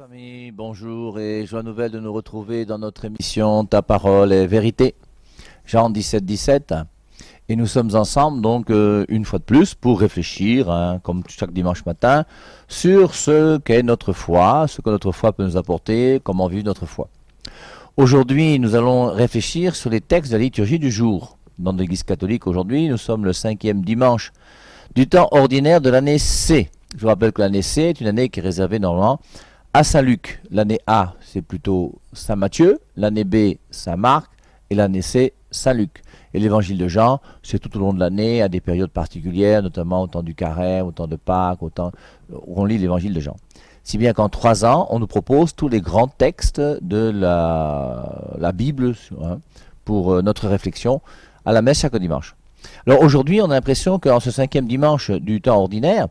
Amis, bonjour et joie nouvelle de nous retrouver dans notre émission Ta parole est vérité, Jean 17, et nous sommes ensemble donc une fois de plus pour réfléchir, comme chaque dimanche matin, sur ce qu'est notre foi, ce que notre foi peut nous apporter, comment vivre notre foi. Aujourd'hui, nous allons réfléchir sur les textes de la liturgie du jour. Dans l'Église catholique aujourd'hui, nous sommes le 5e dimanche du temps ordinaire de l'année C. Je vous rappelle que l'année C est une année qui est réservée normalement à Saint-Luc. L'année A, c'est plutôt Saint-Matthieu, l'année B, Saint-Marc, et l'année C, Saint-Luc. Et l'évangile de Jean, c'est tout au long de l'année, à des périodes particulières, notamment au temps du Carême, au temps de Pâques, au temps où on lit l'évangile de Jean. Si bien qu'en 3 ans, on nous propose tous les grands textes de la Bible pour notre réflexion à la messe chaque dimanche. Alors aujourd'hui, on a l'impression qu'en ce 5e dimanche du temps ordinaire,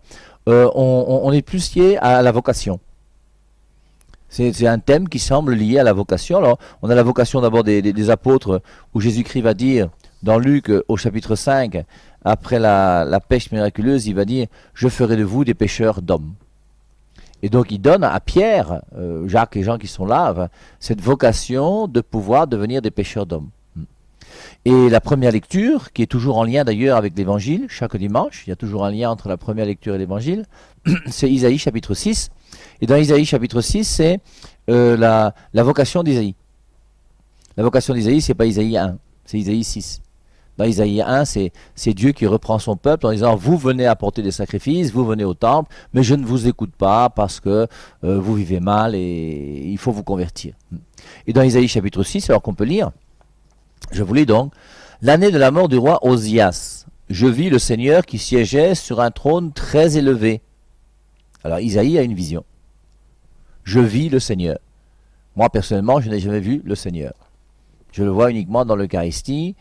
on est plus lié à la vocation. C'est un thème qui semble lié à la vocation. Alors, on a la vocation d'abord des apôtres, où Jésus-Christ va dire, dans Luc au chapitre 5, après la pêche miraculeuse, il va dire « Je ferai de vous des pêcheurs d'hommes ». Et donc, il donne à Pierre, Jacques et Jean qui sont là, cette vocation de pouvoir devenir des pêcheurs d'hommes. Et la première lecture, qui est toujours en lien d'ailleurs avec l'évangile, chaque dimanche, il y a toujours un lien entre la première lecture et l'évangile, c'est Isaïe chapitre 6. Et dans Isaïe chapitre 6, c'est la vocation d'Isaïe. La vocation d'Isaïe, c'est pas Isaïe 1, c'est Isaïe 6. Dans Isaïe 1, c'est Dieu qui reprend son peuple en disant « Vous venez apporter des sacrifices, vous venez au temple, mais je ne vous écoute pas parce que vous vivez mal et il faut vous convertir. » Et dans Isaïe chapitre 6, alors qu'on peut lire, je vous lis donc, « L'année de la mort du roi Osias, je vis le Seigneur qui siégeait sur un trône très élevé. » Alors Isaïe a une vision. Je vis le Seigneur. Moi personnellement, je n'ai jamais vu le Seigneur. Je le vois uniquement dans l'Eucharistie,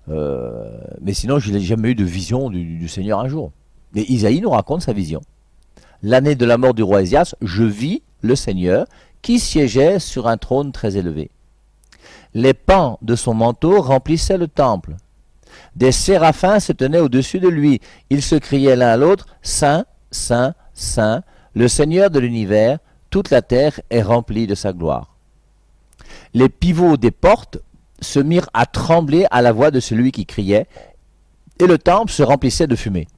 mais sinon je n'ai jamais eu de vision du Seigneur un jour. Et Isaïe nous raconte sa vision. L'année de la mort du roi Osias, je vis le Seigneur qui siégeait sur un trône très élevé. Les pans de son manteau remplissaient le temple. Des séraphins se tenaient au-dessus de lui. Ils se criaient l'un à l'autre, Saint, Saint, Saint, le Seigneur de l'univers, toute la terre est remplie de sa gloire. Les pivots des portes se mirent à trembler à la voix de celui qui criait, et le temple se remplissait de fumée.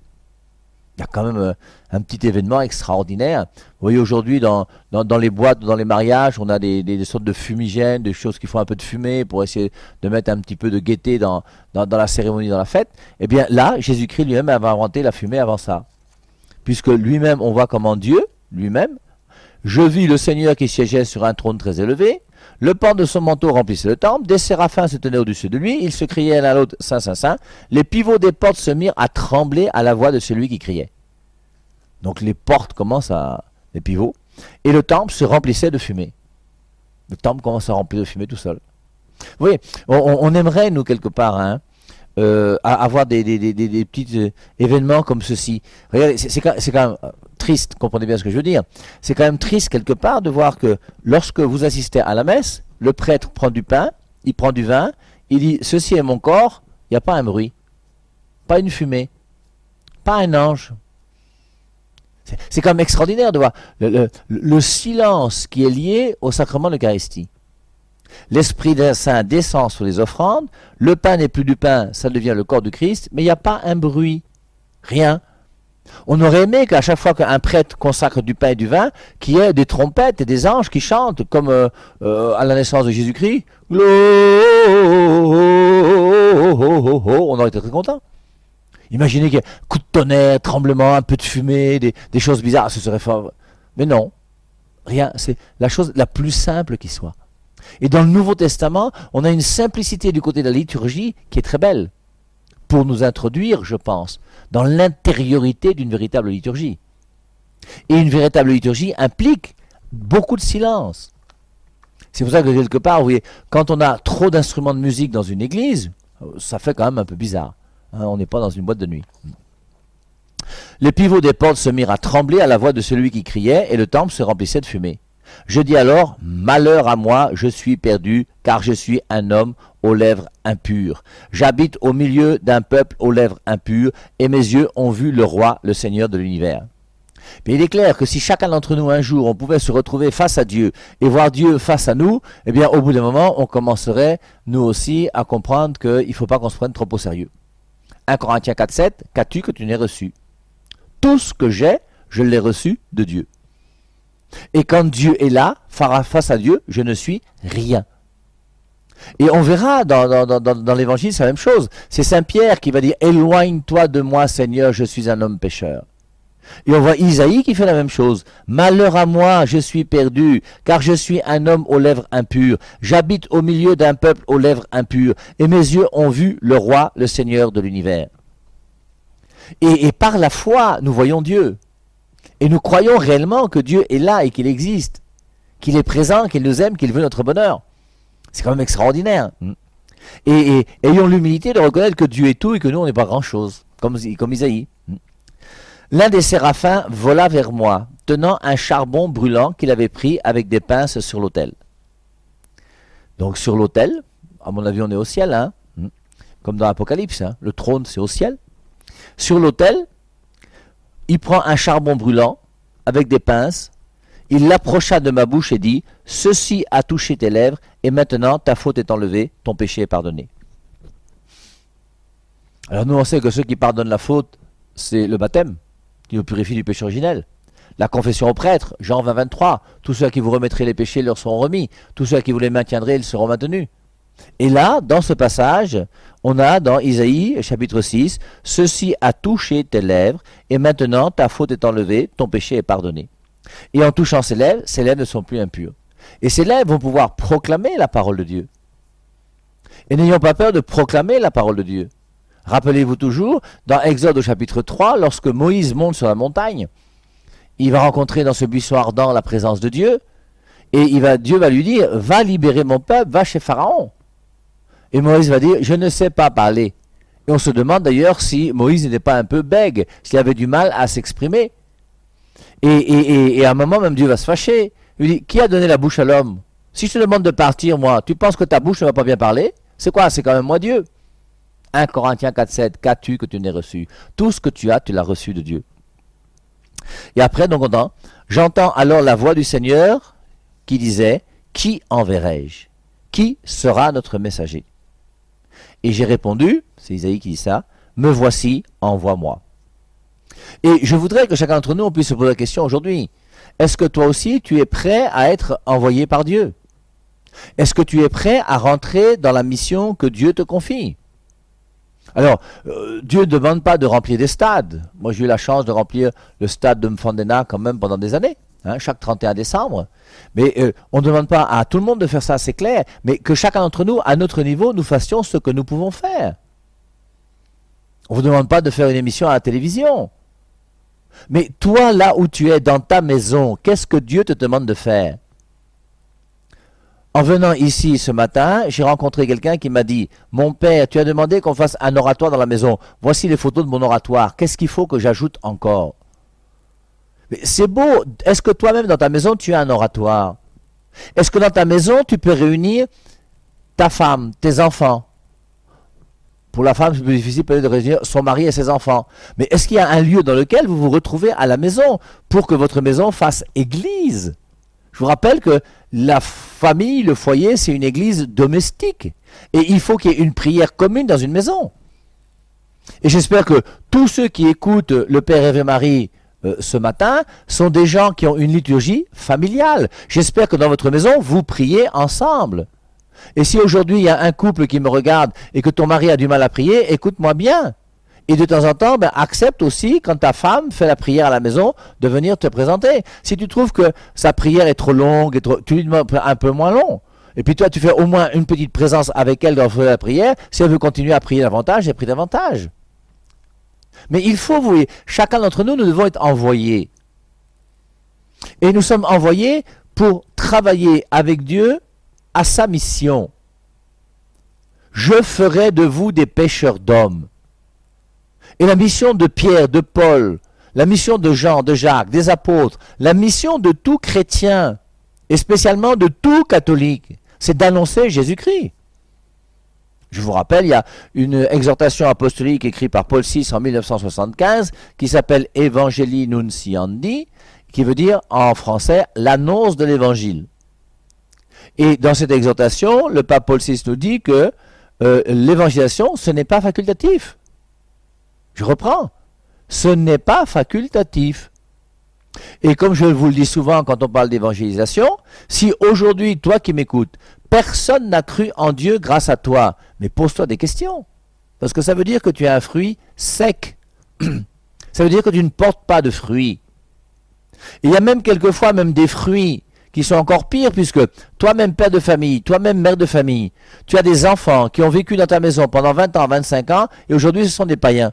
Il y a quand même un petit événement extraordinaire. Vous voyez aujourd'hui dans les boîtes, dans les mariages, on a des sortes de fumigènes, des choses qui font un peu de fumée pour essayer de mettre un petit peu de gaieté dans la cérémonie, dans la fête. Eh bien là, Jésus-Christ lui-même avait inventé la fumée avant ça. Puisque lui-même, on voit comment Dieu, lui-même, je vis le Seigneur qui siégeait sur un trône très élevé, le pan de son manteau remplissait le temple, des séraphins se tenaient au-dessus de lui, ils se criaient l'un à l'autre, Saint, Saint, Saint, les pivots des portes se mirent à trembler à la voix de celui qui criait. Donc les portes commencent les pivots, et le temple se remplissait de fumée. Le temple commence à remplir de fumée tout seul. Vous voyez, on aimerait, nous, quelque part, avoir des petits événements comme ceci. Regardez, c'est quand même triste, comprenez bien ce que je veux dire. C'est quand même triste quelque part de voir que lorsque vous assistez à la messe, le prêtre prend du pain, il prend du vin, il dit « Ceci est mon corps », il n'y a pas un bruit, pas une fumée, pas un ange. C'est quand même extraordinaire de voir le silence qui est lié au sacrement de l'Eucharistie. L'Esprit Saint descend sur les offrandes, le pain n'est plus du pain, ça devient le corps du Christ, mais il n'y a pas un bruit, rien. On aurait aimé qu'à chaque fois qu'un prêtre consacre du pain et du vin, qu'il y ait des trompettes et des anges qui chantent, comme à la naissance de Jésus-Christ. On aurait été très contents. Imaginez qu'il y ait un coup de tonnerre, tremblement, un peu de fumée, des choses bizarres, ce serait fort. Mais non, rien, c'est la chose la plus simple qui soit. Et dans le Nouveau Testament, on a une simplicité du côté de la liturgie qui est très belle, pour nous introduire, je pense, dans l'intériorité d'une véritable liturgie. Et une véritable liturgie implique beaucoup de silence. C'est pour ça que quelque part, vous voyez, quand on a trop d'instruments de musique dans une église, ça fait quand même un peu bizarre. On n'est pas dans une boîte de nuit. Les pivots des portes se mirent à trembler à la voix de celui qui criait, et le temple se remplissait de fumée. Je dis alors, malheur à moi, je suis perdu, car je suis un homme aux lèvres impures. J'habite au milieu d'un peuple aux lèvres impures, et mes yeux ont vu le roi, le Seigneur de l'univers. Mais il est clair que si chacun d'entre nous un jour on pouvait se retrouver face à Dieu et voir Dieu face à nous, eh bien au bout d'un moment on commencerait nous aussi à comprendre qu'il ne faut pas qu'on se prenne trop au sérieux. 1 Corinthiens 4,7, qu'as-tu que tu n'aies reçu? Tout ce que j'ai, je l'ai reçu de Dieu. Et quand Dieu est là, face à Dieu, je ne suis rien. Et on verra dans l'évangile, c'est la même chose. C'est Saint Pierre qui va dire « Éloigne-toi de moi, Seigneur, je suis un homme pécheur ». Et on voit Isaïe qui fait la même chose. « Malheur à moi, je suis perdu, car je suis un homme aux lèvres impures. J'habite au milieu d'un peuple aux lèvres impures, et mes yeux ont vu le roi, le Seigneur de l'univers. » Et par la foi, nous voyons Dieu. Et nous croyons réellement que Dieu est là et qu'il existe, qu'il est présent, qu'il nous aime, qu'il veut notre bonheur. C'est quand même extraordinaire. Et ayons l'humilité de reconnaître que Dieu est tout et que nous, on n'est pas grand-chose, comme Isaïe. L'un des séraphins vola vers moi, tenant un charbon brûlant qu'il avait pris avec des pinces sur l'autel. Donc sur l'autel, à mon avis, on est au ciel, hein, comme dans l'Apocalypse, hein, le trône, c'est au ciel. Sur l'autel, il prend un charbon brûlant avec des pinces, il l'approcha de ma bouche et dit « Ceci a touché tes lèvres, et maintenant ta faute est enlevée, ton péché est pardonné. » Alors nous on sait que ceux qui pardonnent la faute, c'est le baptême, qui nous purifie du péché originel. La confession au prêtre, Jean 20, 23, tous ceux à qui vous remettrez les péchés leur seront remis, tous ceux à qui vous les maintiendrez, ils seront maintenus. Et là, dans ce passage, on a dans Isaïe, chapitre 6, « Ceci a touché tes lèvres, et maintenant ta faute est enlevée, ton péché est pardonné. » Et en touchant ses lèvres ne sont plus impures. Et ces lèvres vont pouvoir proclamer la parole de Dieu. Et n'ayons pas peur de proclamer la parole de Dieu. Rappelez-vous toujours, dans Exode au chapitre 3, lorsque Moïse monte sur la montagne, il va rencontrer dans ce buisson ardent la présence de Dieu, et Dieu va lui dire, va libérer mon peuple, va chez Pharaon. Et Moïse va dire, je ne sais pas parler. Et on se demande d'ailleurs si Moïse n'était pas un peu bègue, s'il avait du mal à s'exprimer. Et à un moment, même Dieu va se fâcher. Il dit, qui a donné la bouche à l'homme? Si je te demande de partir, moi, tu penses que ta bouche ne va pas bien parler? C'est quoi? C'est quand même moi Dieu. 1 Corinthiens 4,7, qu'as-tu que tu n'aies reçu? Tout ce que tu as, tu l'as reçu de Dieu. Et après, donc, j'entends alors la voix du Seigneur qui disait, qui enverrai-je? Qui sera notre messager? Et j'ai répondu, c'est Isaïe qui dit ça, me voici, envoie-moi. Et je voudrais que chacun d'entre nous on puisse se poser la question aujourd'hui. Est-ce que toi aussi tu es prêt à être envoyé par Dieu? Est-ce que tu es prêt à rentrer dans la mission que Dieu te confie? Alors, Dieu ne demande pas de remplir des stades. Moi j'ai eu la chance de remplir le stade de Mfandena quand même pendant des années, hein, chaque 31 décembre. Mais on ne demande pas à tout le monde de faire ça, c'est clair, mais que chacun d'entre nous, à notre niveau, nous fassions ce que nous pouvons faire. On ne vous demande pas de faire une émission à la télévision. Mais toi, là où tu es, dans ta maison, qu'est-ce que Dieu te demande de faire? En venant ici ce matin, j'ai rencontré quelqu'un qui m'a dit « Mon père, tu as demandé qu'on fasse un oratoire dans la maison. Voici les photos de mon oratoire. Qu'est-ce qu'il faut que j'ajoute encore ?» C'est beau. Est-ce que toi-même, dans ta maison, tu as un oratoire? Est-ce que dans ta maison, tu peux réunir ta femme, tes enfants? Pour la femme, c'est plus difficile peut-être de réunir son mari et ses enfants. Mais est-ce qu'il y a un lieu dans lequel vous vous retrouvez à la maison pour que votre maison fasse église? Je vous rappelle que la famille, le foyer, c'est une église domestique. Et il faut qu'il y ait une prière commune dans une maison. Et j'espère que tous ceux qui écoutent le Père Hervé Marie ce matin sont des gens qui ont une liturgie familiale. J'espère que dans votre maison, vous priez ensemble. Et si aujourd'hui il y a un couple qui me regarde et que ton mari a du mal à prier, écoute-moi bien. Et de temps en temps, accepte aussi, quand ta femme fait la prière à la maison, de venir te présenter. Si tu trouves que sa prière est trop longue, tu lui demandes un peu moins long. Et puis toi, tu fais au moins une petite présence avec elle dans la prière. Si elle veut continuer à prier davantage, elle prie davantage. Mais il faut, vous voyez, chacun d'entre nous, nous devons être envoyés. Et nous sommes envoyés pour travailler avec Dieu à sa mission. Je ferai de vous des pêcheurs d'hommes. Et la mission de Pierre, de Paul, la mission de Jean, de Jacques, des apôtres, la mission de tout chrétien, et spécialement de tout catholique, c'est d'annoncer Jésus-Christ. Je vous rappelle, il y a une exhortation apostolique écrite par Paul VI en 1975 qui s'appelle Evangelii Nunciandi, qui veut dire en français l'annonce de l'évangile. Et dans cette exhortation, le pape Paul VI nous dit que l'évangélisation, ce n'est pas facultatif. Je reprends. Ce n'est pas facultatif. Et comme je vous le dis souvent quand on parle d'évangélisation, si aujourd'hui, toi qui m'écoutes, personne n'a cru en Dieu grâce à toi, mais pose-toi des questions. Parce que ça veut dire que tu as un fruit sec. Ça veut dire que tu ne portes pas de fruits. Il y a même quelquefois même des fruits qui sont encore pires, puisque toi-même père de famille, toi-même mère de famille, tu as des enfants qui ont vécu dans ta maison pendant 20 ans, 25 ans, et aujourd'hui ce sont des païens.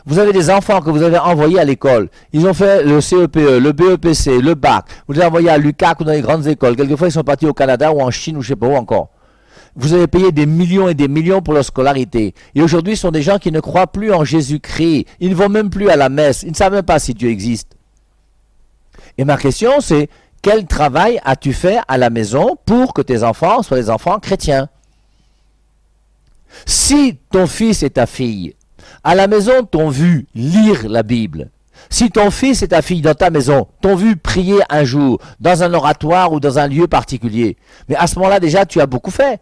Vous avez des enfants que vous avez envoyés à l'école. Ils ont fait le CEPE, le BEPC, le bac. Vous les avez envoyés à l'UQAC ou dans les grandes écoles. Quelquefois, ils sont partis au Canada ou en Chine ou je ne sais pas où encore. Vous avez payé des millions et des millions pour leur scolarité. Et aujourd'hui, ce sont des gens qui ne croient plus en Jésus-Christ. Ils ne vont même plus à la messe. Ils ne savent même pas si Dieu existe. Et ma question, c'est quel travail as-tu fait à la maison pour que tes enfants soient des enfants chrétiens? Si ton fils et ta fille à la maison t'ont vu lire la Bible, si ton fils et ta fille dans ta maison t'ont vu prier un jour dans un oratoire ou dans un lieu particulier, mais à ce moment-là déjà tu as beaucoup fait.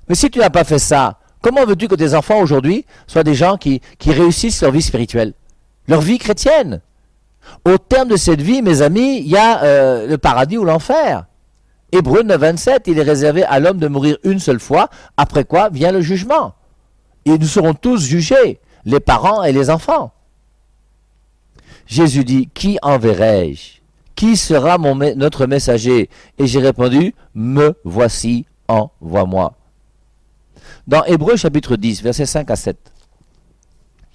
Mais si tu n'as pas fait ça, comment veux-tu que tes enfants aujourd'hui soient des gens qui réussissent leur vie spirituelle, leur vie chrétienne? Au terme de cette vie, mes amis, il y a le paradis ou l'enfer. Hébreux 9, 27, il est réservé à l'homme de mourir une seule fois, après quoi vient le jugement. Et nous serons tous jugés, les parents et les enfants. Jésus dit, qui enverrai-je? Qui sera notre messager? Et j'ai répondu, me voici, envoie-moi. Dans Hébreux chapitre 10, versets 5 à 7,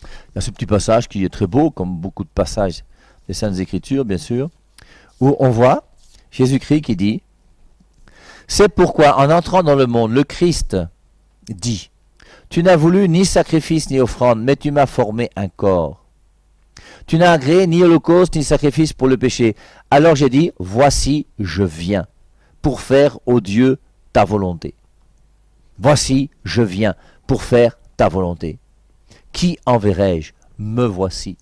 il y a ce petit passage qui est très beau, comme beaucoup de passages des Saintes Écritures, bien sûr, où on voit Jésus-Christ qui dit, c'est pourquoi en entrant dans le monde, le Christ dit, tu n'as voulu ni sacrifice ni offrande, mais tu m'as formé un corps. Tu n'as agréé ni holocauste ni sacrifice pour le péché. Alors j'ai dit, voici, je viens, pour faire, ô Dieu, ta volonté. Voici, je viens, pour faire ta volonté. Qui enverrai-je? Me voici.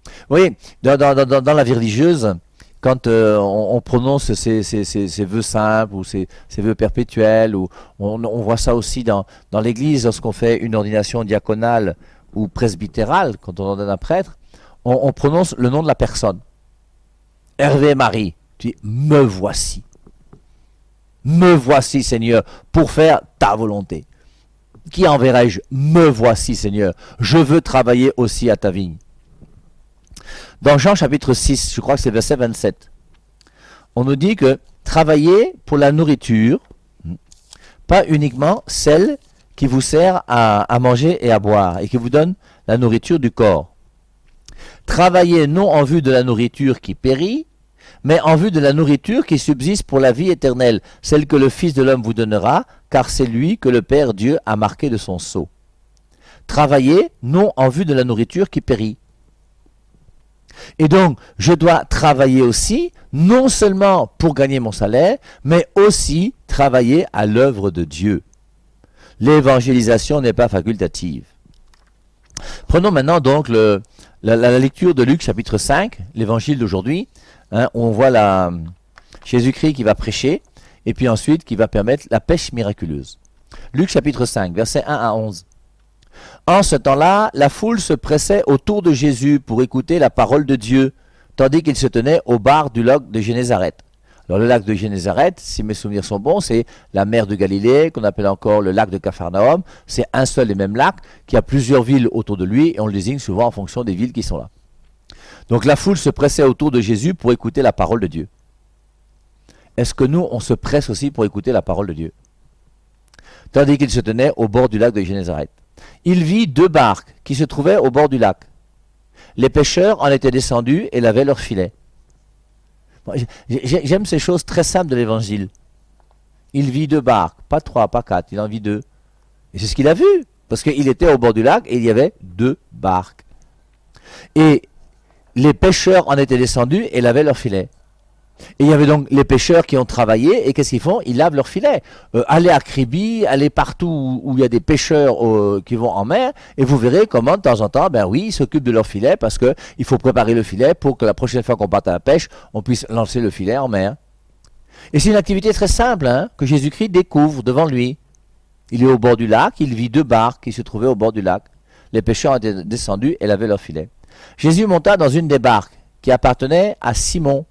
Vous voyez, dans la vie religieuse, quand on prononce ces vœux simples ou ces vœux perpétuels, ou on voit ça aussi dans l'église lorsqu'on fait une ordination diaconale ou presbytérale, quand on ordonne un prêtre, on prononce le nom de la personne. Hervé Marie, tu dis, me voici. Me voici, Seigneur, pour faire ta volonté. Qui enverrai-je? Me voici, Seigneur. Je veux travailler aussi à ta vigne. Dans Jean chapitre 6, je crois que c'est verset 27, on nous dit que travaillez pour la nourriture, pas uniquement celle qui vous sert à manger et à boire et qui vous donne la nourriture du corps. Travaillez non en vue de la nourriture qui périt, mais en vue de la nourriture qui subsiste pour la vie éternelle, celle que le Fils de l'homme vous donnera, car c'est lui que le Père Dieu a marqué de son sceau. Travaillez non en vue de la nourriture qui périt. Et donc, je dois travailler aussi, non seulement pour gagner mon salaire, mais aussi travailler à l'œuvre de Dieu. L'évangélisation n'est pas facultative. Prenons maintenant donc la lecture de Luc chapitre 5, l'évangile d'aujourd'hui, hein, où on voit Jésus-Christ qui va prêcher, et puis ensuite qui va permettre la pêche miraculeuse. Luc chapitre 5, versets 1 à 11. En ce temps-là, la foule se pressait autour de Jésus pour écouter la parole de Dieu, tandis qu'il se tenait au bar du lac de Génézareth. Alors le lac de Génézareth, si mes souvenirs sont bons, c'est la mer de Galilée, qu'on appelle encore le lac de Capharnaüm. C'est un seul et même lac qui a plusieurs villes autour de lui, et on le désigne souvent en fonction des villes qui sont là. Donc la foule se pressait autour de Jésus pour écouter la parole de Dieu. Est-ce que nous, on se presse aussi pour écouter la parole de Dieu? Tandis qu'il se tenait au bord du lac de Génézareth. Il vit 2 barques qui se trouvaient au bord du lac. Les pêcheurs en étaient descendus et lavaient leurs filets. J'aime ces choses très simples de l'évangile. Il vit 2 barques, pas 3, pas 4, il en vit 2. Et c'est ce qu'il a vu, parce qu'il était au bord du lac et il y avait 2 barques. Et les pêcheurs en étaient descendus et lavaient leurs filets. Et il y avait donc les pêcheurs qui ont travaillé, et qu'est-ce qu'ils font? Ils lavent leurs filets. Allez à Kribi, allez partout où il y a des pêcheurs qui vont en mer, et vous verrez comment de temps en temps, ben oui, ils s'occupent de leurs filets, parce que il faut préparer le filet pour que la prochaine fois qu'on parte à la pêche, on puisse lancer le filet en mer. Et c'est une activité très simple, hein, que Jésus-Christ découvre devant lui. Il est au bord du lac, il vit deux barques qui se trouvaient au bord du lac. Les pêcheurs étaient descendus et lavaient leurs filets. Jésus monta dans une des barques qui appartenait à Simon,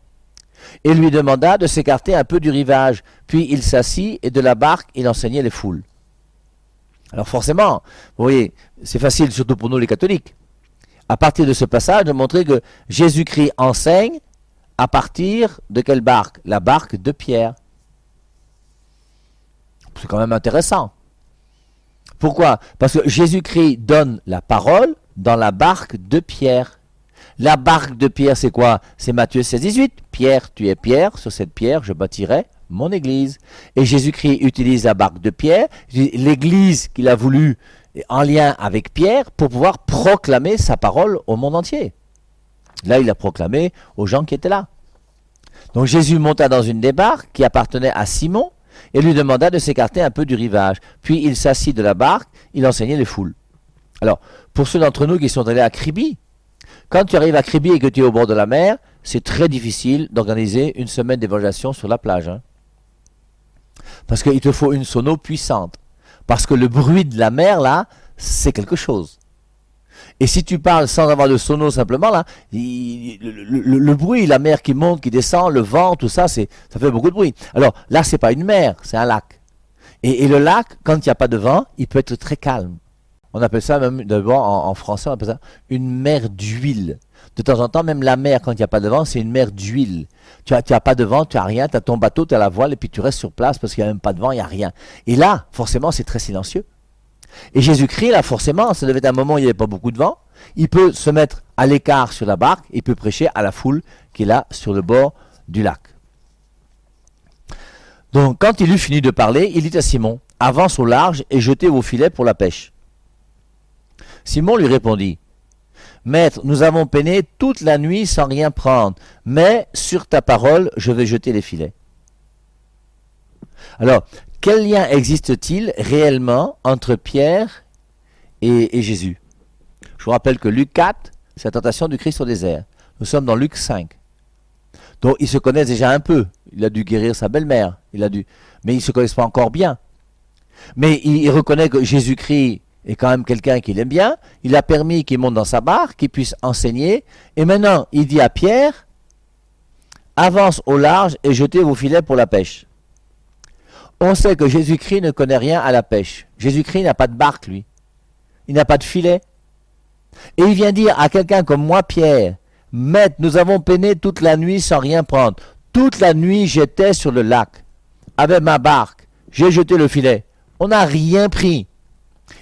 et lui demanda de s'écarter un peu du rivage. Puis il s'assit, et de la barque, il enseignait les foules. Alors forcément, vous voyez, c'est facile, surtout pour nous les catholiques, à partir de ce passage, de montrer que Jésus-Christ enseigne à partir de quelle barque? La barque de Pierre. C'est quand même intéressant. Pourquoi? Parce que Jésus-Christ donne la parole dans la barque de Pierre. La barque de Pierre, c'est quoi? C'est Matthieu 16, 18. Pierre, tu es Pierre, sur cette pierre, je bâtirai mon église. Et Jésus-Christ utilise la barque de Pierre, l'église qu'il a voulu en lien avec Pierre, pour pouvoir proclamer sa parole au monde entier. Là, il a proclamé aux gens qui étaient là. Donc Jésus monta dans une des barques qui appartenait à Simon et lui demanda de s'écarter un peu du rivage. Puis il s'assit de la barque, il enseignait les foules. Alors, pour ceux d'entre nous qui sont allés à Kribi, quand tu arrives à Kribi et que tu es au bord de la mer, c'est très difficile d'organiser une semaine d'évangélisation sur la plage. Hein. Parce qu'il te faut une sono puissante. Parce que le bruit de la mer, là, c'est quelque chose. Et si tu parles sans avoir de sono simplement, là, le bruit, la mer qui monte, qui descend, le vent, tout ça, ça fait beaucoup de bruit. Alors là, c'est pas une mer, c'est un lac. Et le lac, quand il n'y a pas de vent, il peut être très calme. On appelle ça même, d'abord en français, on appelle ça une mer d'huile. De temps en temps, même la mer, quand il n'y a pas de vent, c'est une mer d'huile. Tu as pas de vent, tu as rien, tu as ton bateau, tu as la voile, et puis tu restes sur place parce qu'il n'y a même pas de vent, il n'y a rien. Et là, forcément, c'est très silencieux. Et Jésus-Christ, là, forcément, ça devait être un moment où il n'y avait pas beaucoup de vent. Il peut se mettre à l'écart sur la barque, il peut prêcher à la foule qui est là sur le bord du lac. Donc, quand il eut fini de parler, il dit à Simon, « Avance au large et jetez vos filets pour la pêche. » Simon lui répondit, « Maître, nous avons peiné toute la nuit sans rien prendre, mais sur ta parole, je vais jeter les filets. » Alors, quel lien existe-t-il réellement entre Pierre et Jésus? Je vous rappelle que Luc 4, c'est la tentation du Christ au désert. Nous sommes dans Luc 5. Donc, ils se connaissent déjà un peu. Il a dû guérir sa belle-mère. Mais ils ne se connaissent pas encore bien. Mais il reconnaît que Jésus-Christ est quand même quelqu'un qu'il aime bien. Il a permis qu'il monte dans sa barque, qu'il puisse enseigner. Et maintenant, il dit à Pierre, « Avance au large et jetez vos filets pour la pêche. » On sait que Jésus-Christ ne connaît rien à la pêche. Jésus-Christ n'a pas de barque, lui. Il n'a pas de filet. Et il vient dire à quelqu'un comme moi, Pierre, « Maître, nous avons peiné toute la nuit sans rien prendre. Toute la nuit, j'étais sur le lac. Avec ma barque, j'ai jeté le filet. On n'a rien pris.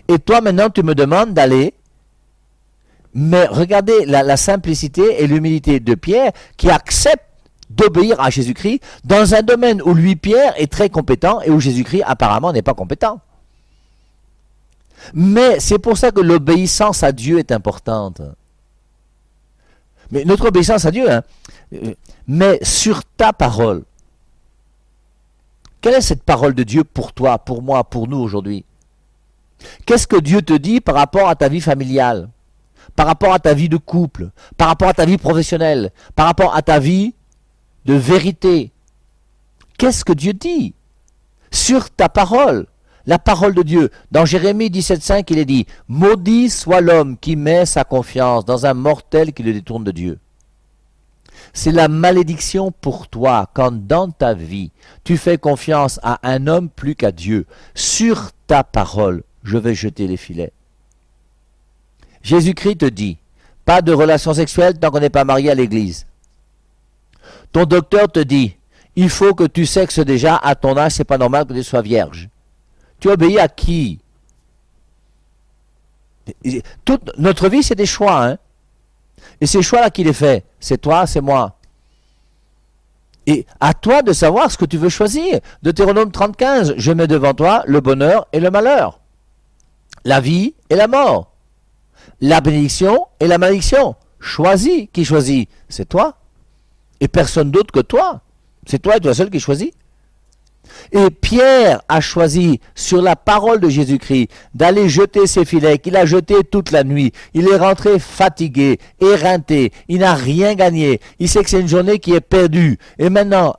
Et toi, maintenant, tu me demandes d'aller. » Mais regardez la simplicité et l'humilité de Pierre qui accepte d'obéir à Jésus-Christ dans un domaine où lui, Pierre, est très compétent et où Jésus-Christ, apparemment, n'est pas compétent. Mais c'est pour ça que l'obéissance à Dieu est importante. Mais notre obéissance à Dieu, hein, mais sur ta parole. Quelle est cette parole de Dieu pour toi, pour moi, pour nous aujourd'hui? Qu'est-ce que Dieu te dit par rapport à ta vie familiale, par rapport à ta vie de couple, par rapport à ta vie professionnelle, par rapport à ta vie de vérité? Qu'est-ce que Dieu dit sur ta parole? La parole de Dieu. Dans Jérémie 17,5, il est dit, « Maudit soit l'homme qui met sa confiance dans un mortel qui le détourne de Dieu. » C'est la malédiction pour toi quand dans ta vie, tu fais confiance à un homme plus qu'à Dieu. Sur ta parole, je vais jeter les filets. Jésus-Christ te dit, pas de relation sexuelle tant qu'on n'est pas marié à l'église. Ton docteur te dit, il faut que tu sexes déjà à ton âge, c'est pas normal que tu sois vierge. Tu obéis à qui? Toute notre vie, c'est des choix. Hein? Et ces choix-là, qui les fait? C'est toi, c'est moi. Et à toi de savoir ce que tu veux choisir. Deutéronome 30,15, je mets devant toi le bonheur et le malheur. La vie et la mort. La bénédiction et la malédiction. Choisis. Qui choisit? C'est toi. Et personne d'autre que toi. C'est toi et toi seul qui choisis. Et Pierre a choisi, sur la parole de Jésus-Christ, d'aller jeter ses filets, qu'il a jeté toute la nuit. Il est rentré fatigué, éreinté, il n'a rien gagné. Il sait que c'est une journée qui est perdue. Et maintenant,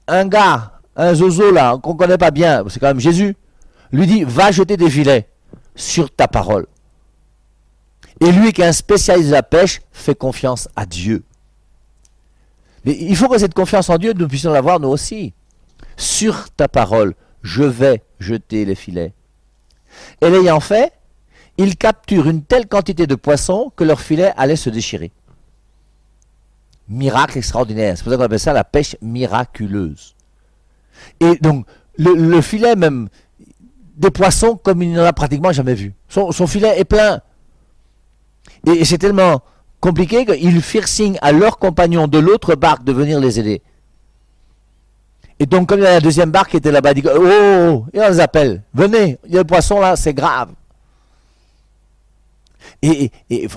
un gars, un zozo là, qu'on ne connaît pas bien, c'est quand même Jésus, lui dit, va jeter des filets sur ta parole. Et lui qui est un spécialiste de la pêche, fait confiance à Dieu. Mais il faut que cette confiance en Dieu, nous puissions l'avoir nous aussi. Sur ta parole, je vais jeter les filets. Et l'ayant fait, ils capturent une telle quantité de poissons que leur filet allait se déchirer. Miracle extraordinaire. C'est pour ça qu'on appelle ça la pêche miraculeuse. Et donc, le filet même, des poissons comme il n'en a pratiquement jamais vu. Son filet est plein. Et c'est tellement compliqué qu'ils firent signe à leurs compagnons de l'autre barque de venir les aider. Et donc, comme il y a la deuxième barque qui était là-bas, il dit, oh, et on les appelle, venez, il y a le poisson là, c'est grave. Et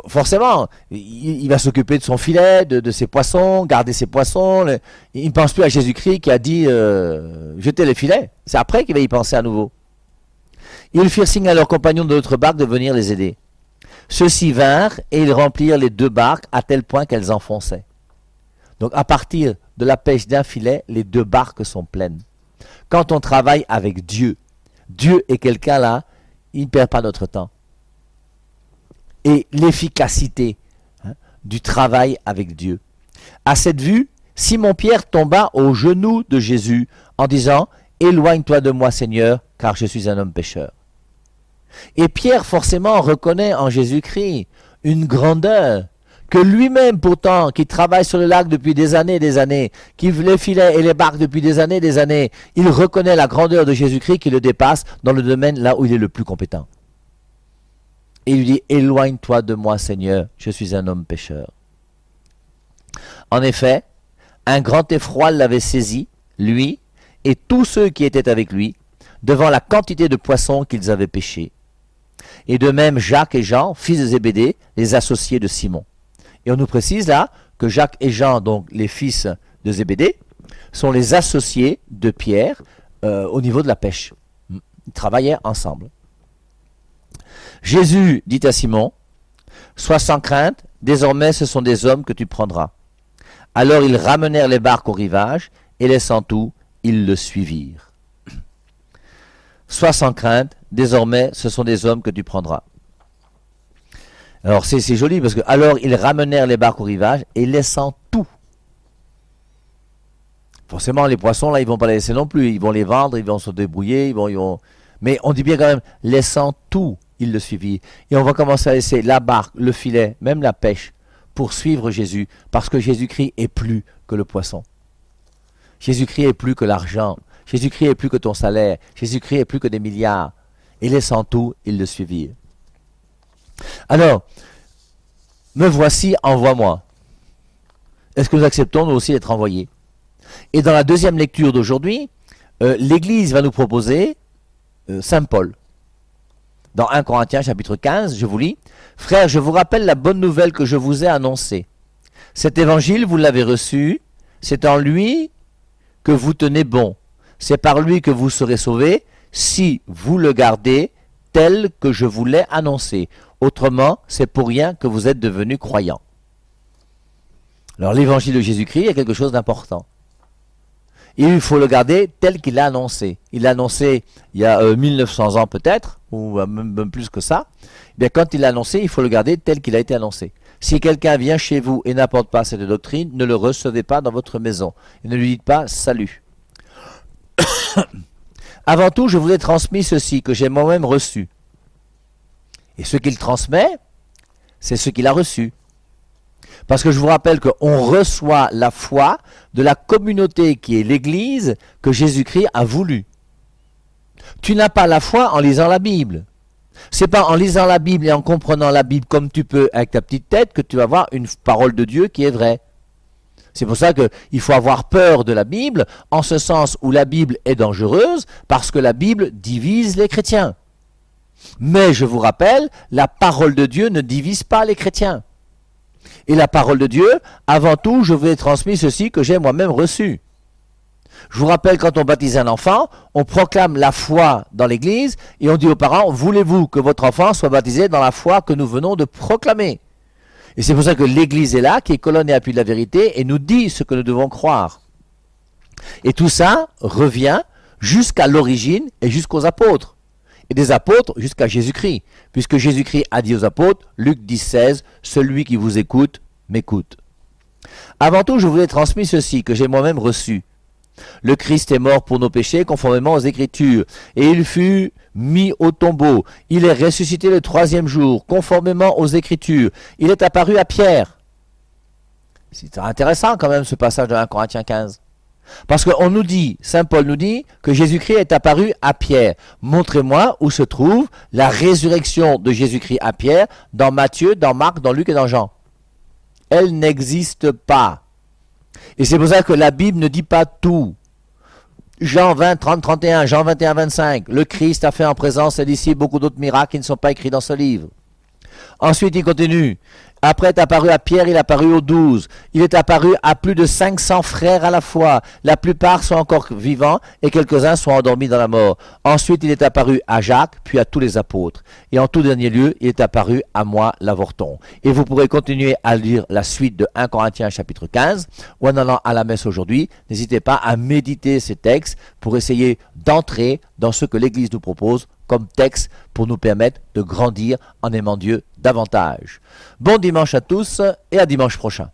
forcément, il va s'occuper de son filet, de ses poissons, garder ses poissons. Il ne pense plus à Jésus-Christ qui a dit, jetez les filets. C'est après qu'il va y penser à nouveau. Ils firent signe à leurs compagnons de l'autre barque de venir les aider. Ceux-ci vinrent et ils remplirent les deux barques à tel point qu'elles enfonçaient. Donc à partir de la pêche d'un filet, les deux barques sont pleines. Quand on travaille avec Dieu, Dieu est quelqu'un là, il ne perd pas notre temps. Et l'efficacité du travail avec Dieu. À cette vue, Simon-Pierre tomba aux genoux de Jésus en disant « Éloigne-toi de moi Seigneur, car je suis un homme pécheur. » Et Pierre forcément reconnaît en Jésus-Christ une grandeur que lui-même pourtant, qui travaille sur le lac depuis des années, qui les filets et les barques depuis des années, il reconnaît la grandeur de Jésus-Christ qui le dépasse dans le domaine là où il est le plus compétent. Et il lui dit, éloigne-toi de moi Seigneur, je suis un homme pécheur. En effet, un grand effroi l'avait saisi, lui et tous ceux qui étaient avec lui, devant la quantité de poissons qu'ils avaient pêchés. Et de même Jacques et Jean, fils de Zébédée, les associés de Simon. Et on nous précise là que Jacques et Jean, donc les fils de Zébédée, sont les associés de Pierre au niveau de la pêche. Ils travaillaient ensemble. Jésus dit à Simon, « Sois sans crainte, désormais ce sont des hommes que tu prendras. » Alors ils ramenèrent les barques au rivage, et laissant tout, ils le suivirent. « Sois sans crainte, désormais ce sont des hommes que tu prendras. » Alors c'est joli parce que alors ils ramenèrent les barques au rivage et laissant tout. Forcément les poissons là ils vont pas les laisser non plus, ils vont les vendre, ils vont se débrouiller, ils vont... Mais on dit bien quand même laissant tout, ils le suivirent. Et on va commencer à laisser la barque, le filet, même la pêche pour suivre Jésus parce que Jésus-Christ est plus que le poisson. Jésus-Christ est plus que l'argent. Jésus-Christ est plus que ton salaire. Jésus-Christ est plus que des milliards. Et laissant tout, ils le suivirent. Alors, me voici, envoie-moi. Est-ce que nous acceptons nous aussi d'être envoyés? Et dans la deuxième lecture d'aujourd'hui, l'Église va nous proposer Saint Paul. Dans 1 Corinthiens chapitre 15, je vous lis, « Frères, je vous rappelle la bonne nouvelle que je vous ai annoncée. Cet évangile, vous l'avez reçu, c'est en lui que vous tenez bon. C'est par lui que vous serez sauvés, si vous le gardez tel que je vous l'ai annoncé. Autrement, c'est pour rien que vous êtes devenus croyants. » Alors l'évangile de Jésus-Christ, il y a quelque chose d'important. Et il faut le garder tel qu'il l'a annoncé. Il l'a annoncé il y a 1900 ans peut-être, ou même plus que ça. Eh bien, quand il l'a annoncé, il faut le garder tel qu'il a été annoncé. Si quelqu'un vient chez vous et n'apporte pas cette doctrine, ne le recevez pas dans votre maison. Et ne lui dites pas « salut ». Avant tout, je vous ai transmis ceci que j'ai moi-même reçu. Et ce qu'il transmet, c'est ce qu'il a reçu. Parce que je vous rappelle qu'on reçoit la foi de la communauté qui est l'Église que Jésus-Christ a voulu. Tu n'as pas la foi en lisant la Bible. C'est pas en lisant la Bible et en comprenant la Bible comme tu peux avec ta petite tête que tu vas avoir une parole de Dieu qui est vraie. C'est pour ça qu'il faut avoir peur de la Bible, en ce sens où la Bible est dangereuse, parce que la Bible divise les chrétiens. Mais je vous rappelle, la parole de Dieu ne divise pas les chrétiens. Et la parole de Dieu, avant tout, je vous ai transmis ceci que j'ai moi-même reçu. Je vous rappelle, quand on baptise un enfant, on proclame la foi dans l'église et on dit aux parents, voulez-vous que votre enfant soit baptisé dans la foi que nous venons de proclamer? Et c'est pour ça que l'église est là, qui est colonne et appui de la vérité, et nous dit ce que nous devons croire. Et tout ça revient jusqu'à l'origine et jusqu'aux apôtres. Et des apôtres jusqu'à Jésus-Christ. Puisque Jésus-Christ a dit aux apôtres, Luc 10,16, celui qui vous écoute, m'écoute. Avant tout, je vous ai transmis ceci, que j'ai moi-même reçu. Le Christ est mort pour nos péchés, conformément aux Écritures, et il fut mis au tombeau. Il est ressuscité le 3e jour, conformément aux Écritures. Il est apparu à Pierre. C'est intéressant quand même ce passage de 1 Corinthiens 15. Parce qu'on nous dit, Saint Paul nous dit, que Jésus-Christ est apparu à Pierre. Montrez-moi où se trouve la résurrection de Jésus-Christ à Pierre, dans Matthieu, dans Marc, dans Luc et dans Jean. Elle n'existe pas. Et c'est pour ça que la Bible ne dit pas tout. Jean 20, 30, 31, Jean 21, 25. Le Christ a fait en présence des disciples beaucoup d'autres miracles qui ne sont pas écrits dans ce livre. Ensuite, il continue. Après être apparu à Pierre, il est apparu aux 12. Il est apparu à plus de 500 frères à la fois. La plupart sont encore vivants et quelques-uns sont endormis dans la mort. Ensuite, il est apparu à Jacques, puis à tous les apôtres. Et en tout dernier lieu, il est apparu à moi, l'avorton. Et vous pourrez continuer à lire la suite de 1 Corinthiens chapitre 15, ou en allant à la messe aujourd'hui. N'hésitez pas à méditer ces textes pour essayer d'entrer dans ce que l'Église nous propose comme texte pour nous permettre de grandir en aimant Dieu davantage. Bon dimanche à tous et à dimanche prochain.